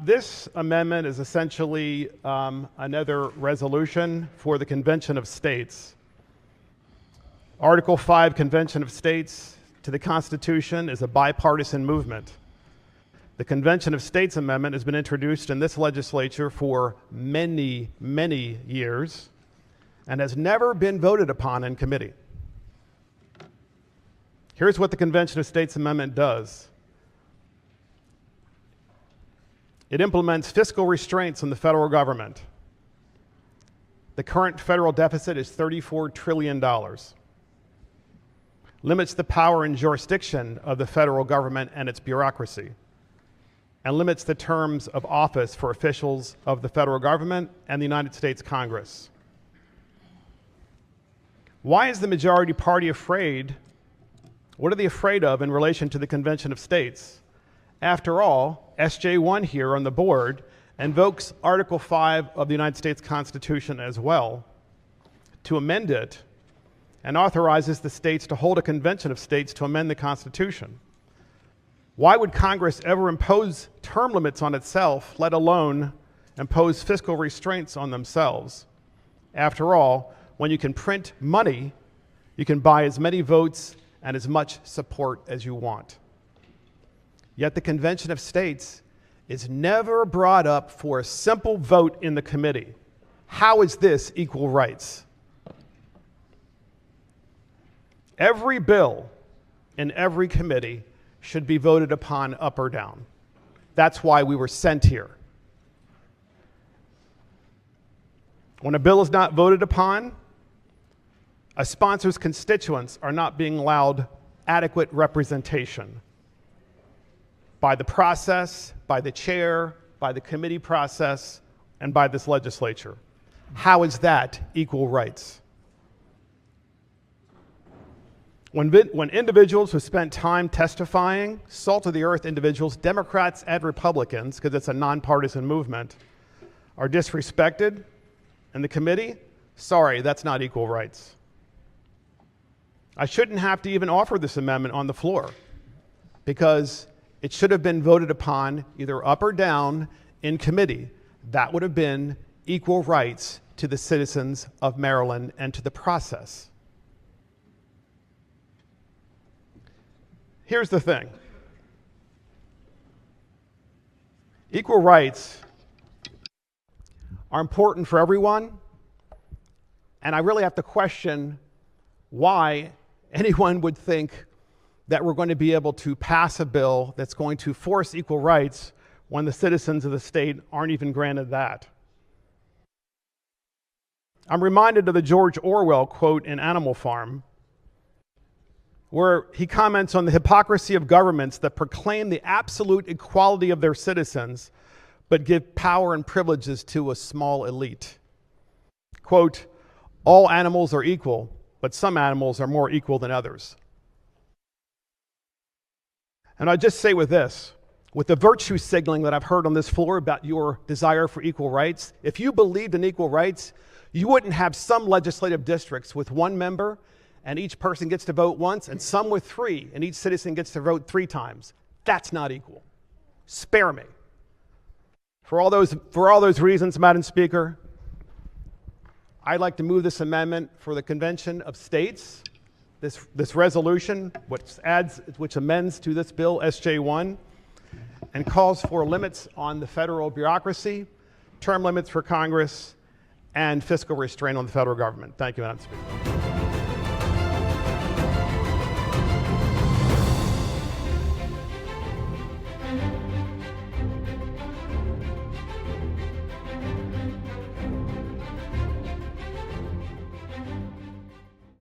This amendment is essentially another resolution for the Convention of States. Article 5, Convention of States to the Constitution is a bipartisan movement. The Convention of States Amendment has been introduced in this legislature for many, many years and has never been voted upon in committee. Here's what the Convention of States Amendment does. It implements fiscal restraints on the federal government. The current federal deficit is $34 trillion. Limits the power and jurisdiction of the federal government and its bureaucracy, and limits the terms of office for officials of the federal government and the United States Congress. Why is the majority party afraid? What are they afraid of in relation to the Convention of States? After all, SJ1 here on the board invokes Article 5 of the United States Constitution as well to amend it and authorizes the states to hold a convention of states to amend the Constitution. Why would Congress ever impose term limits on itself, let alone impose fiscal restraints on themselves? After all, when you can print money, you can buy as many votes and as much support as you want. Yet the Convention of States is never brought up for a simple vote in the committee. How is this equal rights? Every bill in every committee should be voted upon up or down. That's why we were sent here. When a bill is not voted upon, a sponsor's constituents are not being allowed adequate representation by the process, by the chair, by the committee process, and by this legislature. How is that equal rights? When individuals who spent time testifying, salt of the earth individuals, Democrats and Republicans, because it's a nonpartisan movement, are disrespected in the committee, sorry, that's not equal rights. I shouldn't have to even offer this amendment on the floor because it should have been voted upon either up or down in committee. That would have been equal rights to the citizens of Maryland and to the process. Here's the thing. Equal rights are important for everyone, and I really have to question why anyone would think that we're going to be able to pass a bill that's going to force equal rights when the citizens of the state aren't even granted that. I'm reminded of the George Orwell quote in Animal Farm, where he comments on the hypocrisy of governments that proclaim the absolute equality of their citizens, but give power and privileges to a small elite. Quote, all animals are equal, but some animals are more equal than others. And I just say with this, with the virtue signaling that I've heard on this floor about your desire for equal rights, if you believed in equal rights, you wouldn't have some legislative districts with one member and each person gets to vote once, and some with three, and each citizen gets to vote 3 times. That's not equal. Spare me. For all those reasons, Madam Speaker, I'd like to move this amendment for the Convention of States, this resolution, which amends to this bill, SJ1, and calls for limits on the federal bureaucracy, term limits for Congress, and fiscal restraint on the federal government. Thank you, Madam Speaker.